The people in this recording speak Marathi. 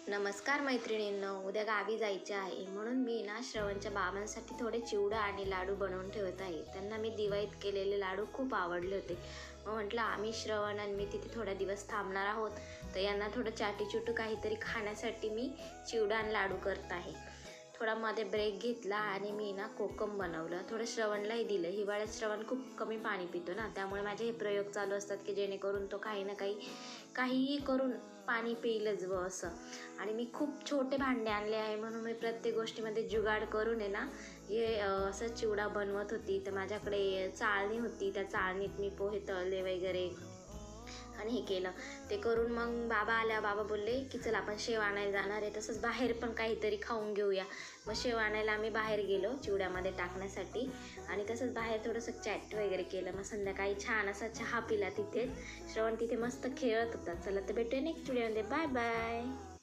नमस्कार मैत्रिणींनो, उद्या गावी जायचे आहे म्हणून मी ना श्रवणच्या बाबांसाठी थोडे चिवडा आणि लाडू बनवून ठेवत आहे. त्यांना मी दिवाळीत केलेले लाडू खूप आवडले होते. मग म्हटलं आम्ही श्रवण आणि मी तिथे थोडा दिवस थांबणार आहोत, तर यांना थोडं चाटीचुटू काहीतरी खाण्यासाठी मी चिवडा आणि लाडू करत आहे. थोडा मध्ये ब्रेक घेतला आणि मी ना कोकम बनवलं. थोडं श्रवणलाही दिलं. हिवाळ्यात श्रवण खूप कमी पाणी पितो ना, त्यामुळे माझे हे प्रयोग चालू असतात की जेणेकरून तो काही ना काहीही करून पाणी पिईलच व असं. आणि मी खूप छोटे भांडे आणले आहे म्हणून मी प्रत्येक गोष्टीमध्ये जुगाड करून आहे ना हे असं चिवडा बनवत होती. तर माझ्याकडे चाळणी होती, त्या चाळणीत मी पोहे तळले वगैरे आणि हे केलं. ते करून मग बाबा आल्या. बाबा बोलले की चल आपण शेव आणायला जाणार आहे, तसंच बाहेर पण काहीतरी खाऊन घेऊया. मग शेव आणायला आम्ही बाहेर गेलो चिवड्यामध्ये टाकण्यासाठी आणि तसंच बाहेर थोडंसं चॅट वगैरे केलं. मग संध्याकाळी छान असा चहा पिला तिथेच. श्रवण तिथे मस्त खेळत होता. चला तर भेटूया नेक्स्ट व्हिडिओमध्ये. Bye bye.